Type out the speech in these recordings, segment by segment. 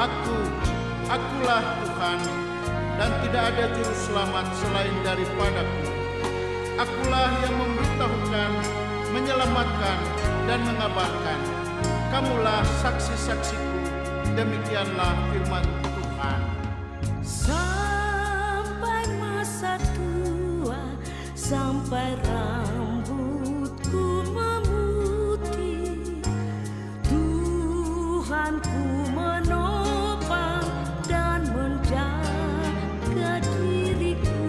Akulah Tuhan, dan tidak ada juru selamat selain daripadaku. Akulah yang memberitahukan, menyelamatkan, dan mengabarkan. Kamulah saksi-saksiku, demikianlah firman Tuhan. Sampai masa tua, sampai rambutku memutih, Tuhanku menopang dan menjaga diriku.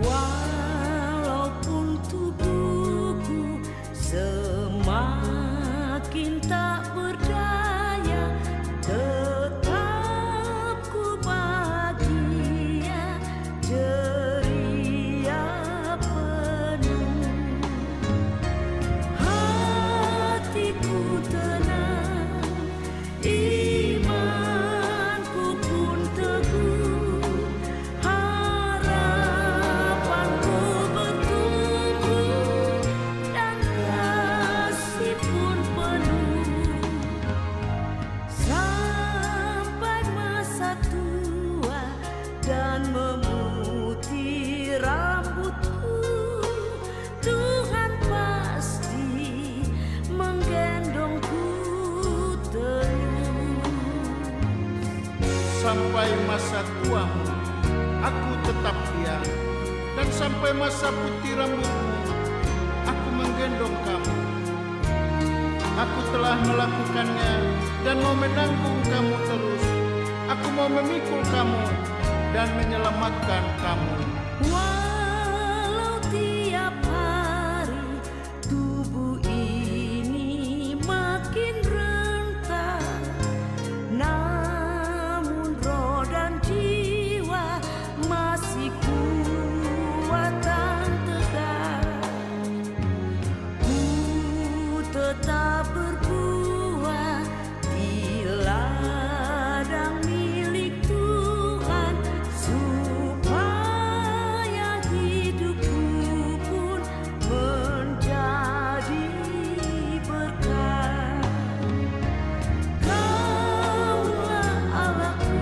Walaupun tubuhku semakin tak berdaya, tetap ku bahagia, ceria penuh. Hatiku tenang, imanku pun teguh, harapanku bertumbuh, dan kasih pun penuh. Sampai masa tua dan memutih rambutku, Tuhan pasti menggendongku terus. Sampai masa tuamu, aku tetap diam, dan sampai masa putih rambutmu, aku menggendong kamu. Aku telah melakukannya dan mau menanggung kamu terus. Aku mau memikul kamu dan menyelamatkan kamu. Walau tiap hari tubuh ini makin rentan, namun roh dan jiwa masih kuat dan tegar. Ku tetap berbuah di ladang milik Tuhan, supaya hidupku pun menjadi berkah. Kaulah Allahku,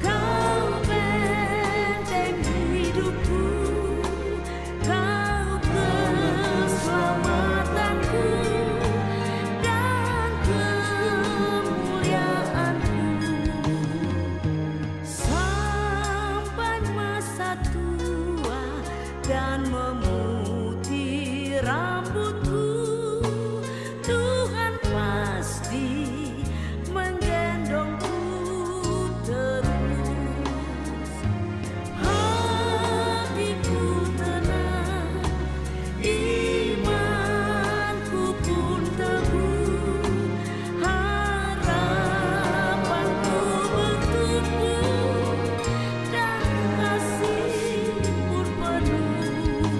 Kau benteng hidupku, Kau keselamatanku dan kemuliaanku. Sampai masa tua dan memutih rambutku, Tuhan pasti menggendongku terus. Hatiku tenang, imanku pun teguh, harapanku bertumbuh, dan kasih pun penuh.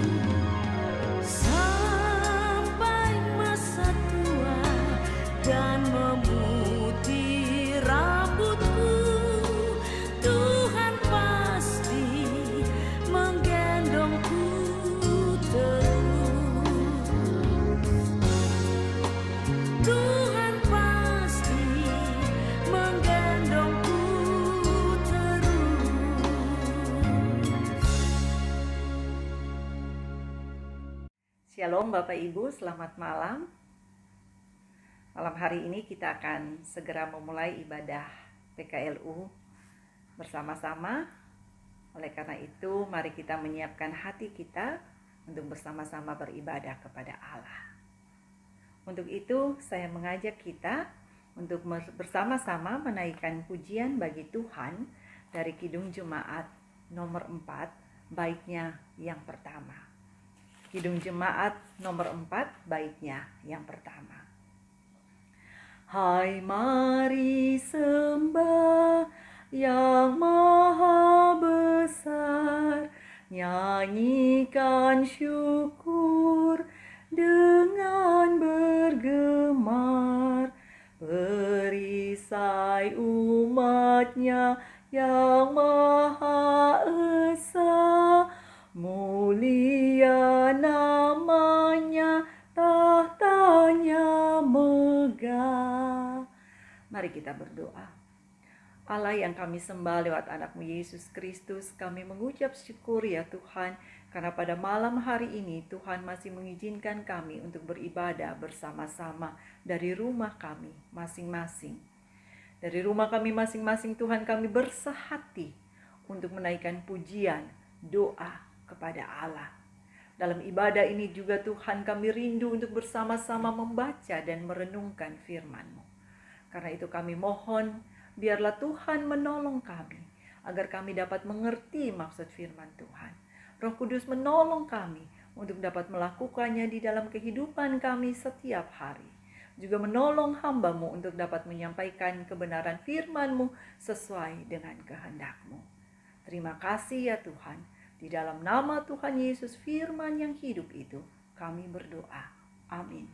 Sampai masa tua dan memutih rambutku, Tuhan pasti menggendongku terus. Tuhan pasti menggendongku terus. Shalom Bapak Ibu, selamat malam. Malam hari ini kita akan segera memulai ibadah PKLU bersama-sama. Oleh karena itu, mari kita menyiapkan hati kita untuk bersama-sama beribadah kepada Allah. Untuk itu, saya mengajak kita untuk bersama-sama menaikkan pujian bagi Tuhan dari Kidung Jemaat nomor 4, baitnya yang pertama. Kidung Jemaat nomor 4, baitnya yang pertama. Hai, mari sembah yang maha besar, nyanyikan syukur dengan bergemar, perisai umatnya yang maha esa, mulia namanya, tahtanya megah. Mari kita berdoa. Allah yang kami sembah lewat anak-Mu Yesus Kristus, kami mengucap syukur ya Tuhan, karena pada malam hari ini Tuhan masih mengizinkan kami untuk beribadah bersama-sama dari rumah kami masing-masing. Dari rumah kami masing-masing Tuhan, kami bersehati untuk menaikkan pujian, doa kepada Allah. Dalam ibadah ini juga Tuhan, kami rindu untuk bersama-sama membaca dan merenungkan firman-Mu. Karena itu kami mohon, biarlah Tuhan menolong kami, agar kami dapat mengerti maksud firman Tuhan. Roh Kudus menolong kami untuk dapat melakukannya di dalam kehidupan kami setiap hari. Juga menolong hamba-Mu untuk dapat menyampaikan kebenaran firman-Mu sesuai dengan kehendak-Mu. Terima kasih ya Tuhan. Di dalam nama Tuhan Yesus firman yang hidup itu, kami berdoa. Amin.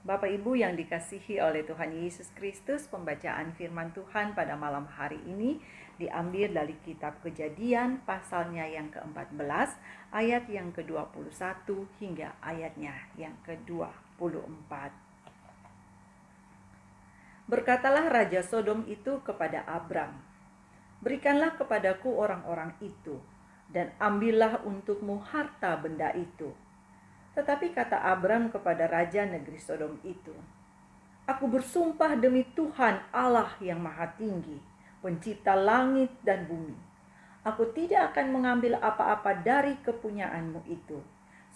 Bapak Ibu yang dikasihi oleh Tuhan Yesus Kristus, pembacaan firman Tuhan pada malam hari ini diambil dari kitab Kejadian pasalnya yang ke-14, ayat yang ke-21 hingga ayatnya yang ke-24. Berkatalah Raja Sodom itu kepada Abram, "Berikanlah kepadaku orang-orang itu, dan ambillah untukmu harta benda itu." Tetapi kata Abram kepada Raja negeri Sodom itu, "Aku bersumpah demi Tuhan Allah yang Maha Tinggi, pencipta langit dan bumi, aku tidak akan mengambil apa-apa dari kepunyaanmu itu,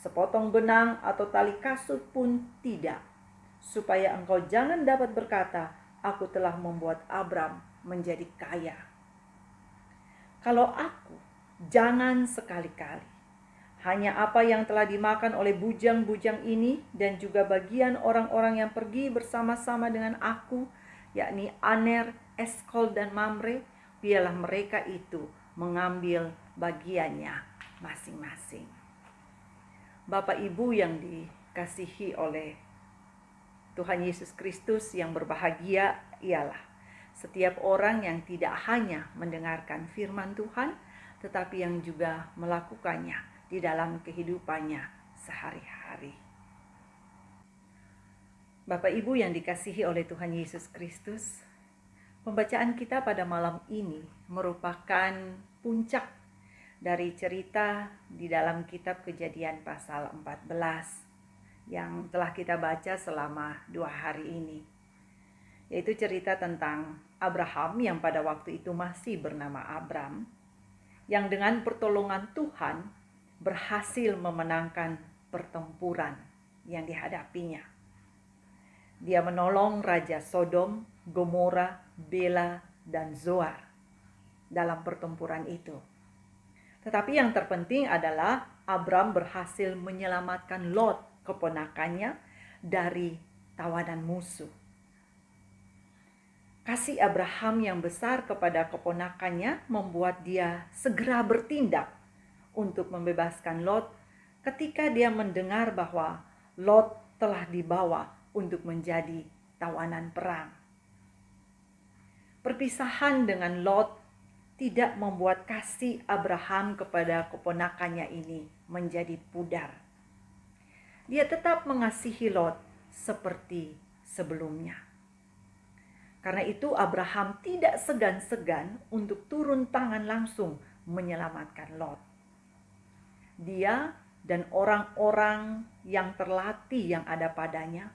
sepotong benang atau tali kasut pun tidak, supaya engkau jangan dapat berkata, aku telah membuat Abram menjadi kaya. Kalau aku, jangan sekali-kali. Hanya apa yang telah dimakan oleh bujang-bujang ini dan juga bagian orang-orang yang pergi bersama-sama dengan aku, yakni Aner, Eskol, dan Mamre, biarlah mereka itu mengambil bagiannya masing-masing." Bapak Ibu yang dikasihi oleh Tuhan Yesus Kristus, yang berbahagia ialah setiap orang yang tidak hanya mendengarkan firman Tuhan, tetapi yang juga melakukannya di dalam kehidupannya sehari-hari. Bapak Ibu yang dikasihi oleh Tuhan Yesus Kristus, pembacaan kita pada malam ini merupakan puncak dari cerita di dalam kitab Kejadian pasal 14 yang telah kita baca selama 2 hari ini. Yaitu cerita tentang Abraham yang pada waktu itu masih bernama Abram, yang dengan pertolongan Tuhan berhasil memenangkan pertempuran yang dihadapinya. Dia menolong Raja Sodom, Gomora, Bela, dan Zoar dalam pertempuran itu. Tetapi yang terpenting adalah Abram berhasil menyelamatkan Lot, keponakannya, dari tawanan musuh. Kasih Abraham yang besar kepada keponakannya membuat dia segera bertindak untuk membebaskan Lot ketika dia mendengar bahwa Lot telah dibawa untuk menjadi tawanan perang. Perpisahan dengan Lot tidak membuat kasih Abraham kepada keponakannya ini menjadi pudar. Dia tetap mengasihi Lot seperti sebelumnya. Karena itu Abraham tidak segan-segan untuk turun tangan langsung menyelamatkan Lot. Dia dan orang-orang yang terlatih yang ada padanya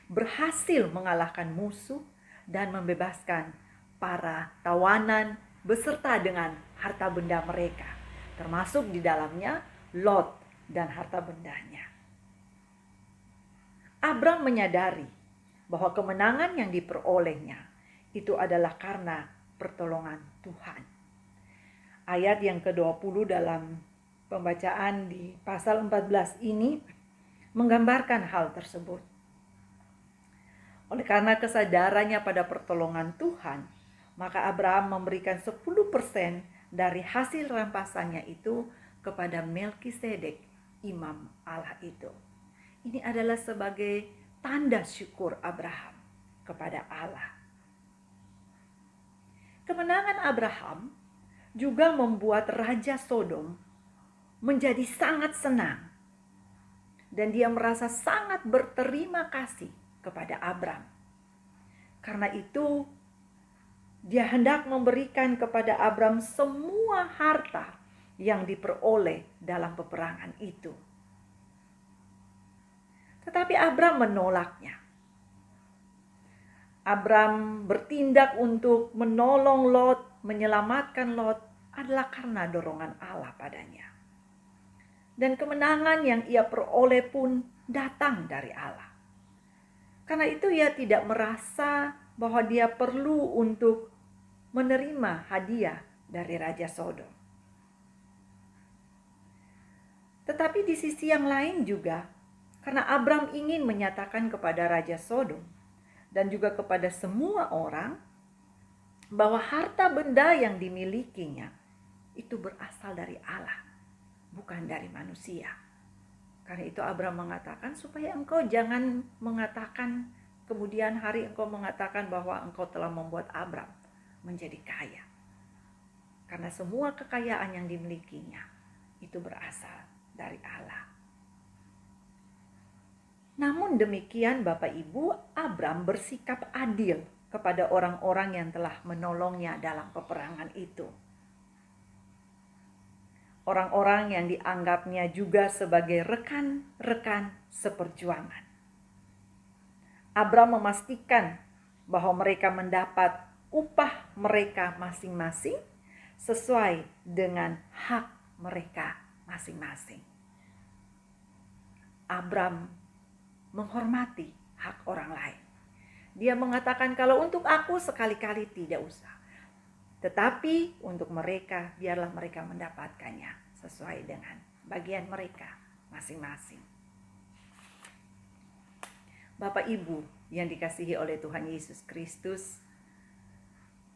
berhasil mengalahkan musuh dan membebaskan para tawanan beserta dengan harta benda mereka, termasuk di dalamnya Lot dan harta bendanya. Abram menyadari bahwa kemenangan yang diperolehnya itu adalah karena pertolongan Tuhan. Ayat yang ke-20 dalam pembacaan di pasal 14 ini menggambarkan hal tersebut. Oleh karena kesadarannya pada pertolongan Tuhan, maka Abraham memberikan 10% dari hasil rampasannya itu kepada Melkisedek, imam Allah itu. Ini adalah sebagai tanda syukur Abraham kepada Allah. Kemenangan Abraham juga membuat Raja Sodom menjadi sangat senang, dan dia merasa sangat berterima kasih kepada Abram Karena itu, Dia hendak memberikan kepada Abram semua harta yang diperoleh dalam peperangan itu. Tetapi Abram menolaknya. Abram bertindak untuk menolong Lot, menyelamatkan Lot adalah karena dorongan Allah padanya. Dan kemenangan yang ia peroleh pun datang dari Allah. Karena itu ia tidak merasa bahwa dia perlu untuk menerima hadiah dari Raja Sodom. Tetapi di sisi yang lain juga, karena Abram ingin menyatakan kepada Raja Sodom dan juga kepada semua orang bahwa harta benda yang dimilikinya itu berasal dari Allah, bukan dari manusia. Karena itu Abram mengatakan supaya engkau jangan mengatakan kemudian hari engkau mengatakan bahwa engkau telah membuat Abram menjadi kaya. Karena semua kekayaan yang dimilikinya itu berasal dari Allah. Namun demikian Bapak Ibu, Abram bersikap adil kepada orang-orang yang telah menolongnya dalam peperangan itu. Orang-orang yang dianggapnya juga sebagai rekan-rekan seperjuangan. Abram memastikan bahwa mereka mendapat upah mereka masing-masing sesuai dengan hak mereka masing-masing. Abram menghormati hak orang lain. Dia mengatakan kalau untuk aku sekali-kali tidak usah. Tetapi untuk mereka biarlah mereka mendapatkannya sesuai dengan bagian mereka masing-masing. Bapak Ibu yang dikasihi oleh Tuhan Yesus Kristus,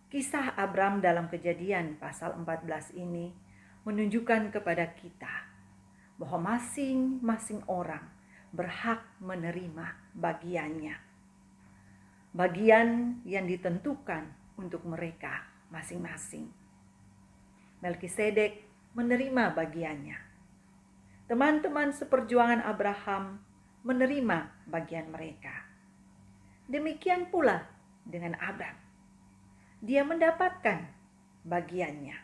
kisah Abram dalam Kejadian pasal 14 ini menunjukkan kepada kita bahwa masing-masing orang berhak menerima bagiannya. Bagian yang ditentukan untuk mereka masing-masing. Melkisedek menerima bagiannya. Teman-teman seperjuangan Abraham menerima bagian mereka. Demikian pula dengan Abram. Dia mendapatkan bagiannya.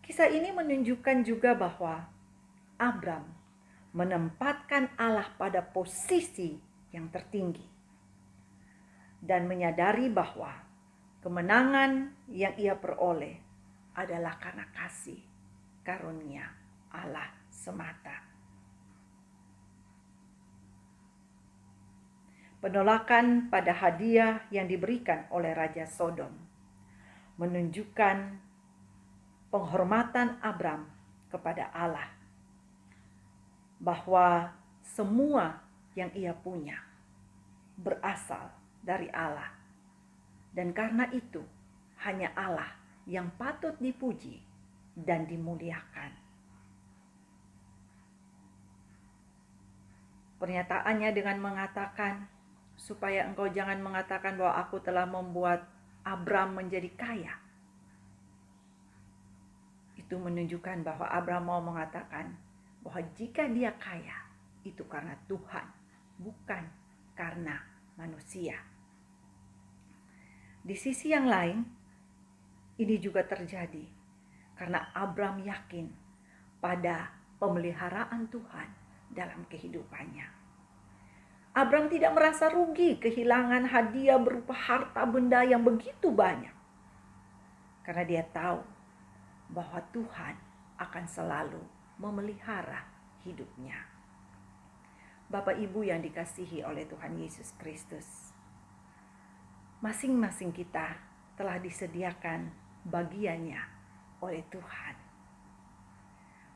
Kisah ini menunjukkan juga bahwa Abram menempatkan Allah pada posisi yang tertinggi dan menyadari bahwa kemenangan yang ia peroleh adalah karena kasih karunia Allah semata. Penolakan pada hadiah yang diberikan oleh Raja Sodom menunjukkan penghormatan Abram kepada Allah, bahwa semua yang ia punya berasal dari Allah, dan karena itu hanya Allah yang patut dipuji dan dimuliakan. Pernyataannya dengan mengatakan, supaya engkau jangan mengatakan bahwa aku telah membuat Abram menjadi kaya. Itu menunjukkan bahwa Abram mau mengatakan bahwa jika dia kaya, itu karena Tuhan, bukan karena manusia. Di sisi yang lain, ini juga terjadi karena Abram yakin pada pemeliharaan Tuhan dalam kehidupannya. Abram tidak merasa rugi kehilangan hadiah berupa harta benda yang begitu banyak. Karena dia tahu bahwa Tuhan akan selalu memelihara hidupnya. Bapak Ibu yang dikasihi oleh Tuhan Yesus Kristus, masing-masing kita telah disediakan bagiannya oleh Tuhan.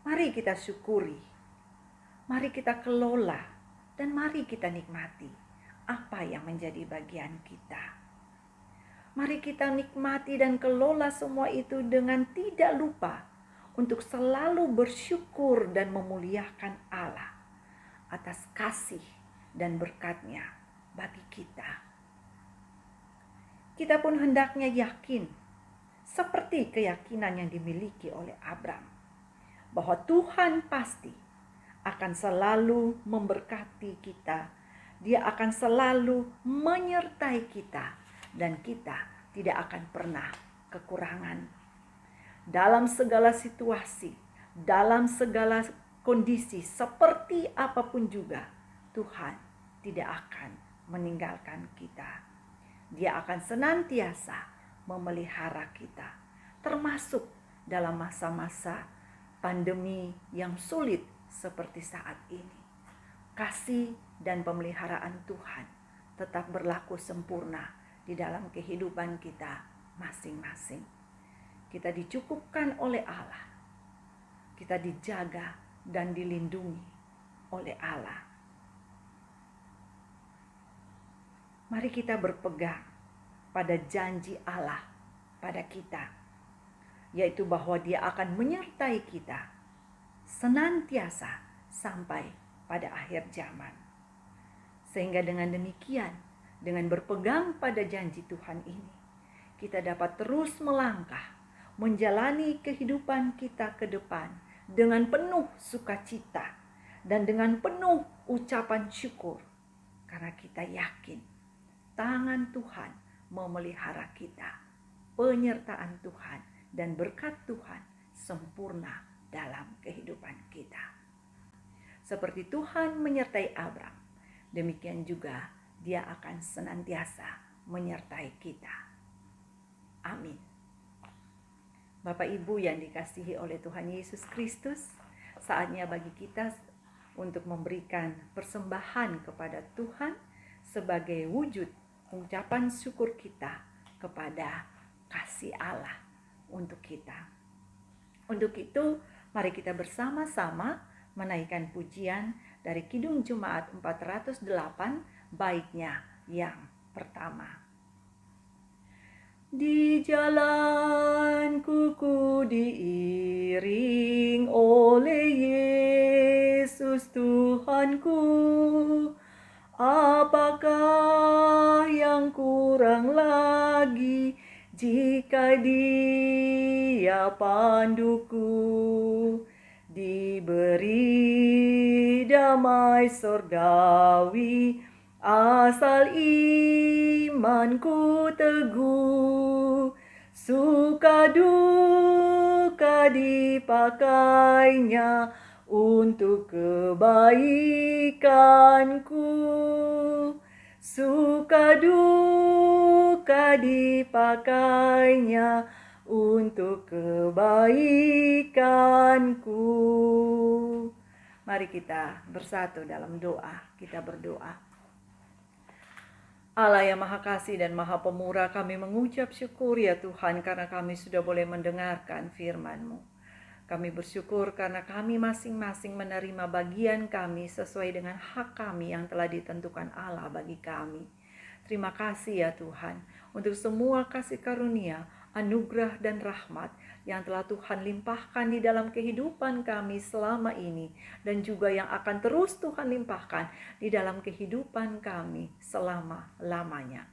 Mari kita syukuri, mari kita kelola, dan mari kita nikmati apa yang menjadi bagian kita. Mari kita nikmati dan kelola semua itu dengan tidak lupa untuk selalu bersyukur dan memuliakan Allah atas kasih dan berkat-Nya bagi kita. Kita pun hendaknya yakin, seperti keyakinan yang dimiliki oleh Abram, bahwa Tuhan pasti akan selalu memberkati kita Dia akan selalu menyertai kita dan kita tidak akan pernah kekurangan. Dalam segala situasi, dalam segala kondisi, seperti apapun juga, Tuhan tidak akan meninggalkan kita. Dia akan senantiasa memelihara kita, termasuk dalam masa-masa pandemi yang sulit seperti saat ini. Kasih dan pemeliharaan Tuhan tetap berlaku sempurna di dalam kehidupan kita masing-masing. Kita dicukupkan oleh Allah. Kita dijaga dan dilindungi oleh Allah. Mari kita berpegang pada janji Allah pada kita, yaitu bahwa Dia akan menyertai kita senantiasa sampai pada akhir zaman. Sehingga dengan demikian, dengan berpegang pada janji Tuhan ini, kita dapat terus melangkah, menjalani kehidupan kita ke depan dengan penuh sukacita dan dengan penuh ucapan syukur, karena kita yakin tangan Tuhan memelihara kita, penyertaan Tuhan dan berkat Tuhan sempurna dalam kehidupan kita. Seperti Tuhan menyertai Abram, demikian juga Dia akan senantiasa menyertai kita. Amin. Bapak Ibu yang dikasihi oleh Tuhan Yesus Kristus, saatnya bagi kita untuk memberikan persembahan kepada Tuhan sebagai wujud ucapan syukur kita kepada kasih Allah untuk kita. Untuk itu, mari kita bersama-sama menaikkan pujian dari Kidung Jemaat 408, baitnya yang pertama. Di jalanku ku diiring oleh Yesus Tuhanku, apakah yang kurang lagi jika Dia panduku? Diberi damai sorgawi, asal imanku teguh, suka duka dipakainya untuk kebaikanku. Suka duka dipakainya untuk kebaikanku. Mari kita bersatu dalam doa. Kita berdoa. Allah yang Maha Kasih dan Maha Pemurah, kami mengucap syukur ya Tuhan karena kami sudah boleh mendengarkan firman-Mu. Kami bersyukur karena kami masing-masing menerima bagian kami sesuai dengan hak kami yang telah ditentukan Allah bagi kami. Terima kasih ya Tuhan untuk semua kasih karunia, anugerah dan rahmat yang telah Tuhan limpahkan di dalam kehidupan kami selama ini dan juga yang akan terus Tuhan limpahkan di dalam kehidupan kami selama-lamanya.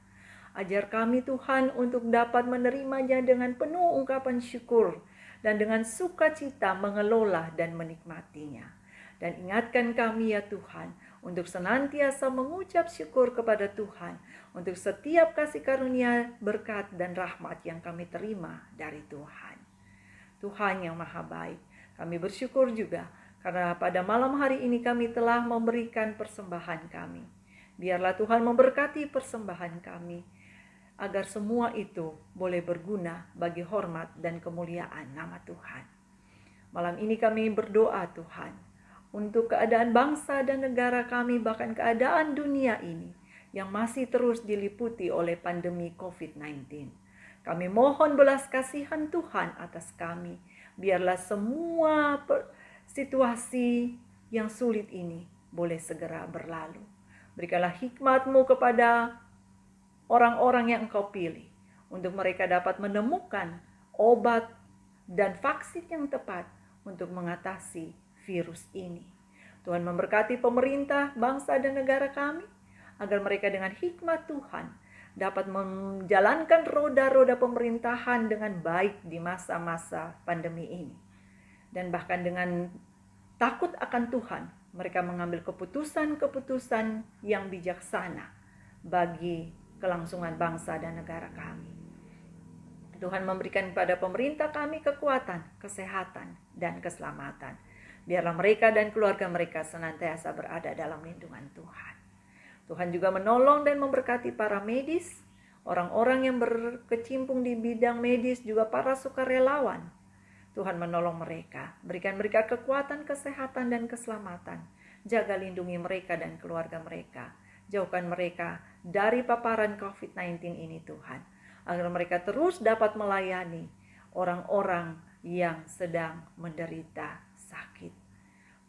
Ajar kami Tuhan untuk dapat menerimanya dengan penuh ungkapan syukur dan dengan sukacita mengelola dan menikmatinya. Dan ingatkan kami ya Tuhan untuk senantiasa mengucap syukur kepada Tuhan untuk setiap kasih karunia, berkat dan rahmat yang kami terima dari Tuhan. Tuhan yang Maha Baik, kami bersyukur juga karena pada malam hari ini kami telah memberikan persembahan kami. Biarlah Tuhan memberkati persembahan kami, agar semua itu boleh berguna bagi hormat dan kemuliaan nama Tuhan. Malam ini kami berdoa Tuhan, untuk keadaan bangsa dan negara kami, bahkan keadaan dunia ini yang masih terus diliputi oleh pandemi COVID-19. Kami mohon belas kasihan Tuhan atas kami. Biarlah semua situasi yang sulit ini boleh segera berlalu. Berikanlah hikmat-Mu kepada orang-orang yang Engkau pilih, untuk mereka dapat menemukan obat dan vaksin yang tepat untuk mengatasi virus ini. Tuhan memberkati pemerintah, bangsa dan negara kami, agar mereka dengan hikmat Tuhan dapat menjalankan roda-roda pemerintahan dengan baik di masa-masa pandemi ini. Dan bahkan dengan takut akan Tuhan, mereka mengambil keputusan-keputusan yang bijaksana bagi kelangsungan bangsa dan negara kami. Tuhan memberikan kepada pemerintah kami kekuatan, kesehatan, dan keselamatan. Biarlah mereka dan keluarga mereka senantiasa berada dalam lindungan Tuhan. Tuhan juga menolong dan memberkati para medis, orang-orang yang berkecimpung di bidang medis, juga para sukarelawan. Tuhan menolong mereka, berikan mereka kekuatan, kesehatan, dan keselamatan. Jaga lindungi mereka dan keluarga mereka. Jauhkan mereka dari paparan COVID-19 ini Tuhan, agar mereka terus dapat melayani orang-orang yang sedang menderita sakit.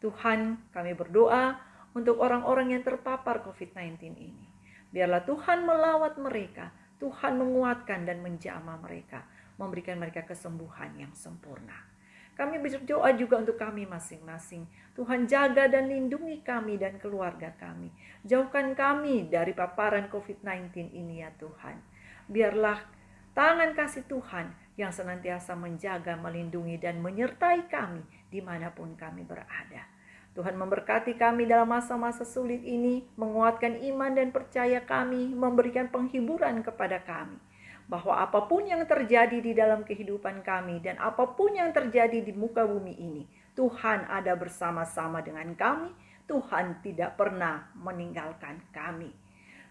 Tuhan, kami berdoa untuk orang-orang yang terpapar COVID-19 ini. Biarlah Tuhan melawat mereka, Tuhan menguatkan dan menjamah mereka, memberikan mereka kesembuhan yang sempurna. Kami berdoa juga untuk kami masing-masing. Tuhan jaga dan lindungi kami dan keluarga kami. Jauhkan kami dari paparan COVID-19 ini ya Tuhan. Biarlah tangan kasih Tuhan yang senantiasa menjaga, melindungi, dan menyertai kami dimanapun kami berada. Tuhan memberkati kami dalam masa-masa sulit ini, menguatkan iman dan percaya kami, memberikan penghiburan kepada kami. Bahwa apapun yang terjadi di dalam kehidupan kami dan apapun yang terjadi di muka bumi ini, Tuhan ada bersama-sama dengan kami. Tuhan tidak pernah meninggalkan kami.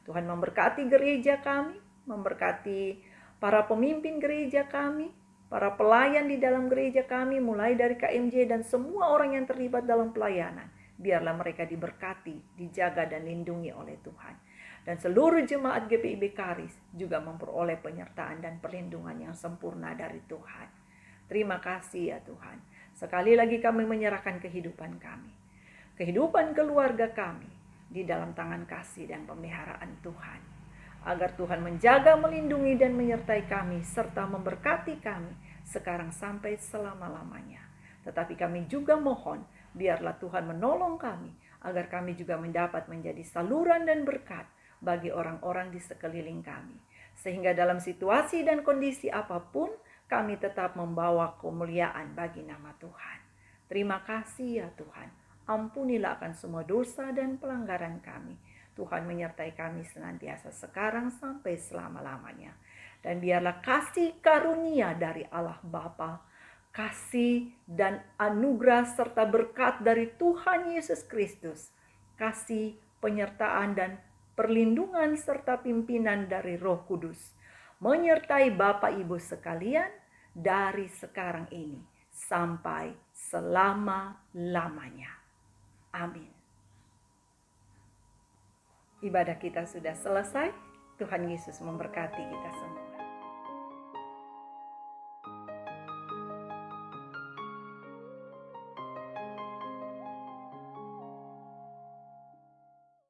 Tuhan memberkati gereja kami, memberkati para pemimpin gereja kami, para pelayan di dalam gereja kami, mulai dari KMJ dan semua orang yang terlibat dalam pelayanan. Biarlah mereka diberkati, dijaga dan lindungi oleh Tuhan. Dan seluruh jemaat GPIB Karis juga memperoleh penyertaan dan perlindungan yang sempurna dari Tuhan. Terima kasih ya Tuhan. Sekali lagi kami menyerahkan kehidupan kami, kehidupan keluarga kami di dalam tangan kasih dan pemeliharaan Tuhan. Agar Tuhan menjaga, melindungi, dan menyertai kami, serta memberkati kami sekarang sampai selama-lamanya. Tetapi kami juga mohon, biarlah Tuhan menolong kami, agar kami juga mendapat menjadi saluran dan berkat bagi orang-orang di sekeliling kami. Sehingga dalam situasi dan kondisi apapun, kami tetap membawa kemuliaan bagi nama Tuhan. Terima kasih ya Tuhan. Ampunilah akan semua dosa dan pelanggaran kami. Tuhan menyertai kami senantiasa sekarang sampai selama-lamanya. Dan biarlah kasih karunia dari Allah Bapa, kasih dan anugerah serta berkat dari Tuhan Yesus Kristus, kasih, penyertaan dan perlindungan serta pimpinan dari Roh Kudus menyertai Bapak Ibu sekalian dari sekarang ini sampai selama-lamanya. Amin. Ibadah kita sudah selesai. Tuhan Yesus memberkati kita semua.